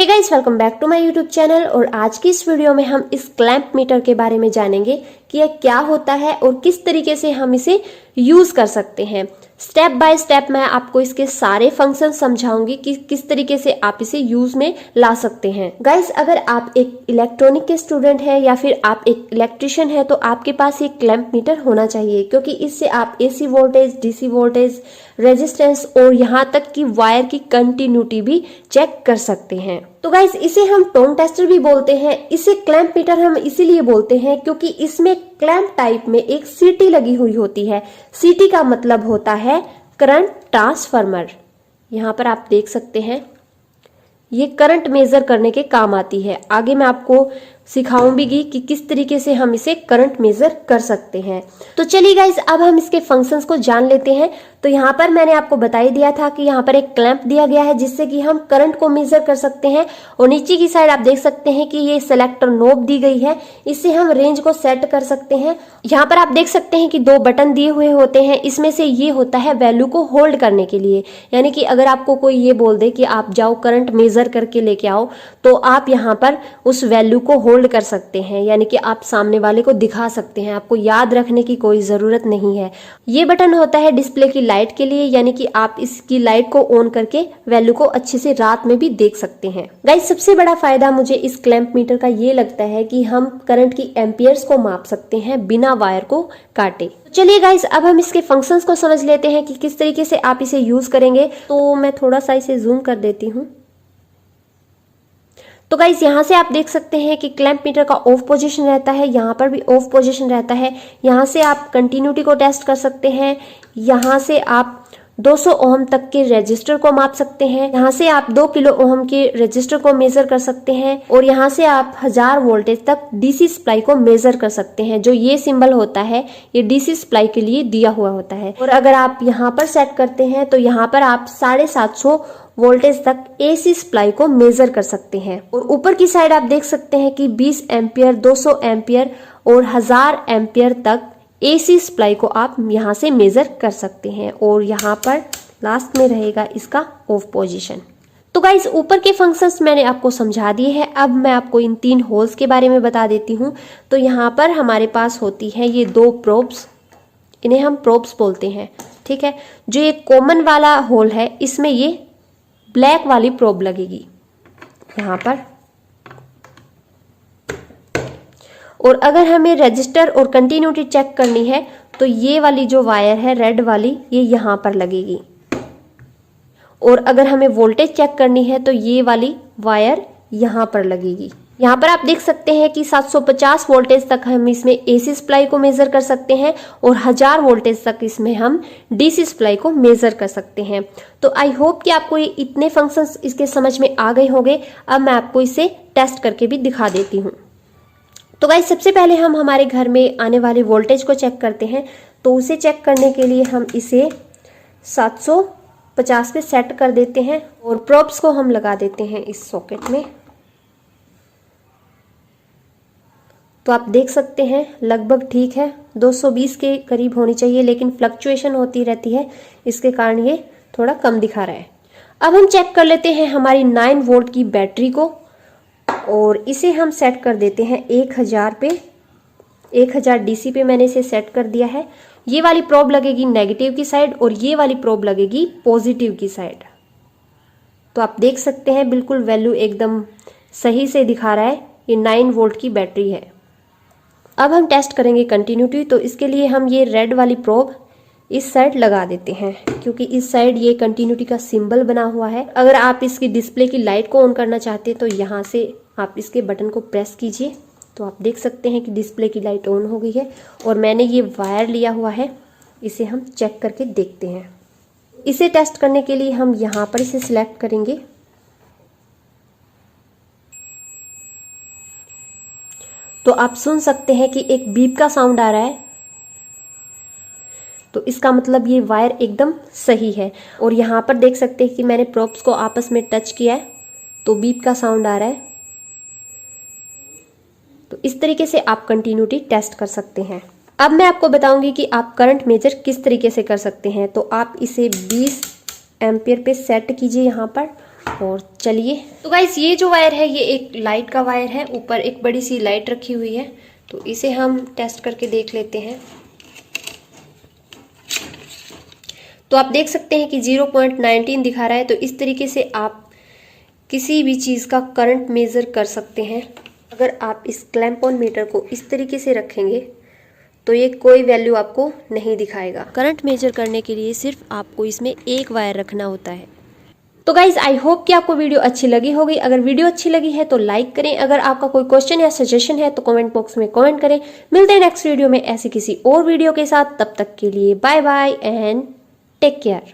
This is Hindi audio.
Hey guys, welcome back to my YouTube channel. और आज की इस वीडियो में हम इस क्लैंप मीटर के बारे में जानेंगे कि यह क्या होता है और किस तरीके से हम इसे यूज कर सकते हैं। स्टेप बाय स्टेप मैं आपको इसके सारे फंक्शन समझाऊंगी कि किस तरीके से आप इसे यूज में ला सकते हैं। गाइस, अगर आप एक इलेक्ट्रॉनिक के स्टूडेंट हैं या फिर आप एक इलेक्ट्रिशियन हैं तो आपके पास एक क्लैंप मीटर होना चाहिए, क्योंकि इससे आप AC voltage, DC voltage, resistance और यहाँ तक कि वायर की कंटिन्यूटी भी चेक कर सकते हैं। तो गाइस, इसे हम टोन टेस्टर भी बोलते हैं। इसे क्लैंप मीटर हम इसीलिए बोलते हैं क्योंकि इसमें क्लैंप टाइप में एक सीटी लगी हुई होती है। सीटी का मतलब होता है करंट ट्रांसफार्मर। यहाँ पर आप देख सकते हैं, ये करंट मेजर करने के काम आती है। आगे मैं आपको सिखाऊंगी कि किस तरीके से हम इसे करंट मेजर कर सकते हैं। तो चलिए गाइस, अब हम इसके फंक्शंस को जान लेते हैं। तो यहाँ पर मैंने आपको बता ही दिया था कि यहाँ पर एक क्लैंप दिया गया है जिससे कि हम करंट को मेजर कर सकते हैं। और नीचे की साइड आप देख सकते हैं कि ये सेलेक्टर नोब दी गई है, इससे हम रेंज को सेट कर सकते हैं। यहाँ पर आप देख सकते हैं कि दो बटन दिए हुए होते हैं, इसमें से ये होता है वैल्यू को होल्ड करने के लिए। यानी कि अगर आपको कोई ये बोल दे कि आप जाओ करंट मेजर करके लेके आओ, तो आप यहाँ पर उस वैल्यू को होल्ड कर सकते हैं, यानी कि आप सामने वाले को दिखा सकते हैं। आपको याद रखने की कोई जरूरत नहीं है। ये बटन होता है डिस्प्ले की लाइट के लिए, यानी कि आप इसकी लाइट को ऑन करके वैल्यू को अच्छे से रात में भी देख सकते हैं। गाइस, सबसे बड़ा फायदा मुझे इस क्लैंप मीटर का ये लगता है कि हम करंट की एम्पियर्स को माप सकते हैं बिना वायर को काटे। चलिए गाइस, अब हम इसके फंक्शंस को समझ लेते हैं कि किस तरीके से आप इसे यूज करेंगे। तो मैं थोड़ा सा इसे जूम कर देती हूँ। तो गाइस, यहाँ से आप देख सकते हैं कि क्लैंप मीटर का ऑफ पोजीशन रहता है, यहाँ पर भी ऑफ पोजीशन रहता है। यहाँ से आप कंटिन्यूटी को टेस्ट कर सकते हैं। यहाँ से आप 200 ओम तक के रेजिस्टर को माप सकते हैं। यहाँ से आप 2 किलो ओम के रेजिस्टर को मेजर कर सकते हैं। और यहाँ से आप 1000 वोल्टेज तक डीसी सप्लाई को मेजर कर सकते हैं। जो ये सिंबल होता है, ये डीसी सप्लाई के लिए दिया हुआ होता है। और अगर आप यहाँ पर सेट करते हैं तो यहाँ पर आप 750 वोल्टेज तक एसी सप्लाई को मेजर कर सकते हैं। और ऊपर की साइड आप देख सकते हैं कि 20 एम्पियर, 200 एम्पियर और 1000 एम्पियर तक एसी सप्लाई को आप यहाँ से मेजर कर सकते हैं। और यहाँ पर लास्ट में रहेगा इसका ऑफ पोजीशन। तो गाइस, ऊपर के फंक्शंस मैंने आपको समझा दिए हैं। अब मैं आपको इन 3 होल्स के बारे में बता देती हूँ। तो यहाँ पर हमारे पास होती है ये 2 प्रोब्स, इन्हें हम प्रोब्स बोलते हैं, ठीक है। जो ये कॉमन वाला होल है, इसमें ये ब्लैक वाली प्रोब लगेगी यहाँ पर। और अगर हमें रजिस्टर और कंटिन्यूटी चेक करनी है तो ये वाली जो वायर है रेड वाली, ये यहाँ पर लगेगी। और अगर हमें वोल्टेज चेक करनी है तो ये वाली वायर यहाँ पर लगेगी। यहाँ पर आप देख सकते हैं कि 750 वोल्टेज तक हम इसमें एसी सप्लाई को मेजर कर सकते हैं और 1000 वोल्टेज तक इसमें हम डीसी सप्लाई को मेजर कर सकते हैं। तो आई होप कि आपको ये इतने फंक्शंस इसके समझ में आ गए होंगे। अब मैं आपको इसे टेस्ट करके भी दिखा देती हूँ। तो गाइस, सबसे पहले हम हमारे घर में आने वाले वोल्टेज को चेक करते हैं। तो उसे चेक करने के लिए हम इसे 750 पे सेट कर देते हैं और प्रोब्स को हम लगा देते हैं इस सॉकेट में। तो आप देख सकते हैं लगभग ठीक है, 220 के करीब होनी चाहिए, लेकिन फ्लक्चुएशन होती रहती है, इसके कारण ये थोड़ा कम दिखा रहा है। अब हम चेक कर लेते हैं हमारी 9 वोल्ट की बैटरी को और इसे हम सेट कर देते हैं 1000 पे। 1000 डीसी पे मैंने इसे सेट कर दिया है। ये वाली प्रोब लगेगी नेगेटिव की साइड और ये वाली प्रोब लगेगी पॉजिटिव की साइड। तो आप देख सकते हैं बिल्कुल वैल्यू एकदम सही से दिखा रहा है। ये 9 वोल्ट की बैटरी है। अब हम टेस्ट करेंगे कंटिन्यूटी। तो इसके लिए हम ये रेड वाली प्रोब इस साइड लगा देते हैं, क्योंकि इस साइड ये कंटिन्यूटी का सिंबल बना हुआ है। अगर आप इसकी डिस्प्ले की लाइट को ऑन करना चाहते हैं तो यहाँ से आप इसके बटन को प्रेस कीजिए। तो आप देख सकते हैं कि डिस्प्ले की लाइट ऑन हो गई है। और मैंने ये वायर लिया हुआ है, इसे हम चेक करके देखते हैं। इसे टेस्ट करने के लिए हम यहाँ पर इसे सिलेक्ट करेंगे। तो आप सुन सकते हैं कि एक बीप का साउंड आ रहा है। तो इसका मतलब ये वायर एकदम सही है। और यहाँ पर देख सकते हैं कि मैंने प्रोब्स को आपस में टच किया है तो बीप का साउंड आ रहा है। तो इस तरीके से आप कंटिन्यूटी टेस्ट कर सकते हैं। अब मैं आपको बताऊंगी कि आप करंट मेजर किस तरीके से कर सकते हैं। तो आप इसे 20 एम्पियर पे सेट कीजिए यहाँ पर और चलिए, तो गाइस ये जो वायर है ये एक लाइट का वायर है, ऊपर एक बड़ी सी लाइट रखी हुई है, तो इसे हम टेस्ट करके देख लेते हैं। तो आप देख सकते हैं कि 0.19 दिखा रहा है। तो इस तरीके से आप किसी भी चीज़ का करंट मेज़र कर सकते हैं। अगर आप इस क्लैंप ऑन मीटर को इस तरीके से रखेंगे तो ये कोई वैल्यू आपको नहीं दिखाएगा। करंट मेजर करने के लिए सिर्फ आपको इसमें एक वायर रखना होता है। तो गाइज आई होप कि आपको वीडियो अच्छी लगी होगी। अगर वीडियो अच्छी लगी है तो लाइक करें। अगर आपका कोई क्वेश्चन या सजेशन है तो कमेंट बॉक्स में कमेंट करें। मिलते हैं नेक्स्ट वीडियो में ऐसी किसी और वीडियो के साथ। तब तक के लिए bye bye and take care.